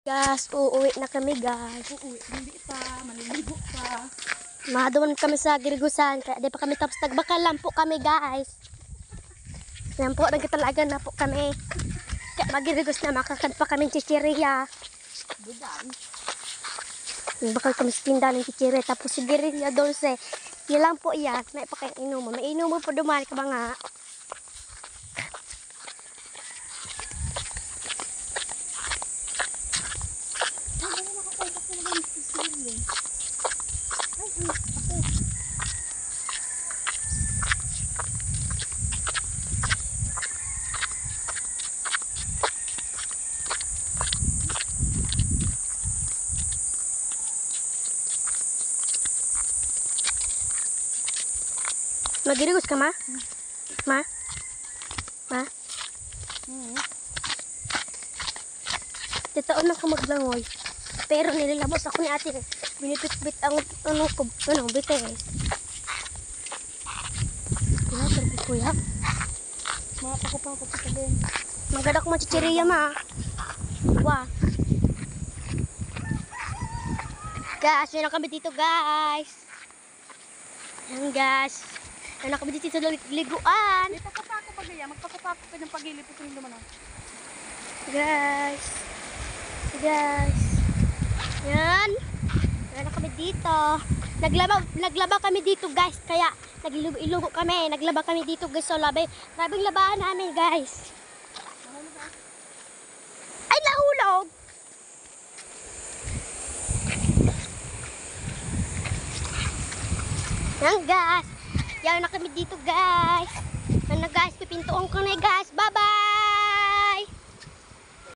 Guys, uuwi na kami guys. Uuwi, hindi pa, maliligo pa. Madoon kami sa Girigusan, kaya di pa kami tapos nagbakal lang po kami guys. Yan po, nagkatalaga na po kami. Kaya magirigos na, makakad pa kami chichirya. Budan. Bakal kami sa tindahan ng chichirya, tapos si Girilya Dulce. Yan lang po yan, may pa kayong inumo. May inumo po duman ka ba nga? Magirigos ka, ma? Ma? Ma? Titaon ako maglangoy. Pero nililabos ako ni ate. Binipit-bit ang bites. Kuya, pero kuya. Mga pakupakop sa din. Magadak mo chichiriya, ma. Wah. Guys, meron kami dito, guys. Ayan, guys. Meron kami dito sa liguan. May pakupako pa gaya, magpakupako ka ng pagilip ito yung naman. Guys. Guys. Yan. Meron kami dito. Naglaba kami dito, guys. Kaya nagilugo kami. Naglaba kami dito, guys. So, labing labahan namin, guys. Ay, nahulog. Yan, guys. Yan na kami dito, guys. Yan na, guys. Pipintuon ko na, guys. Bye-bye.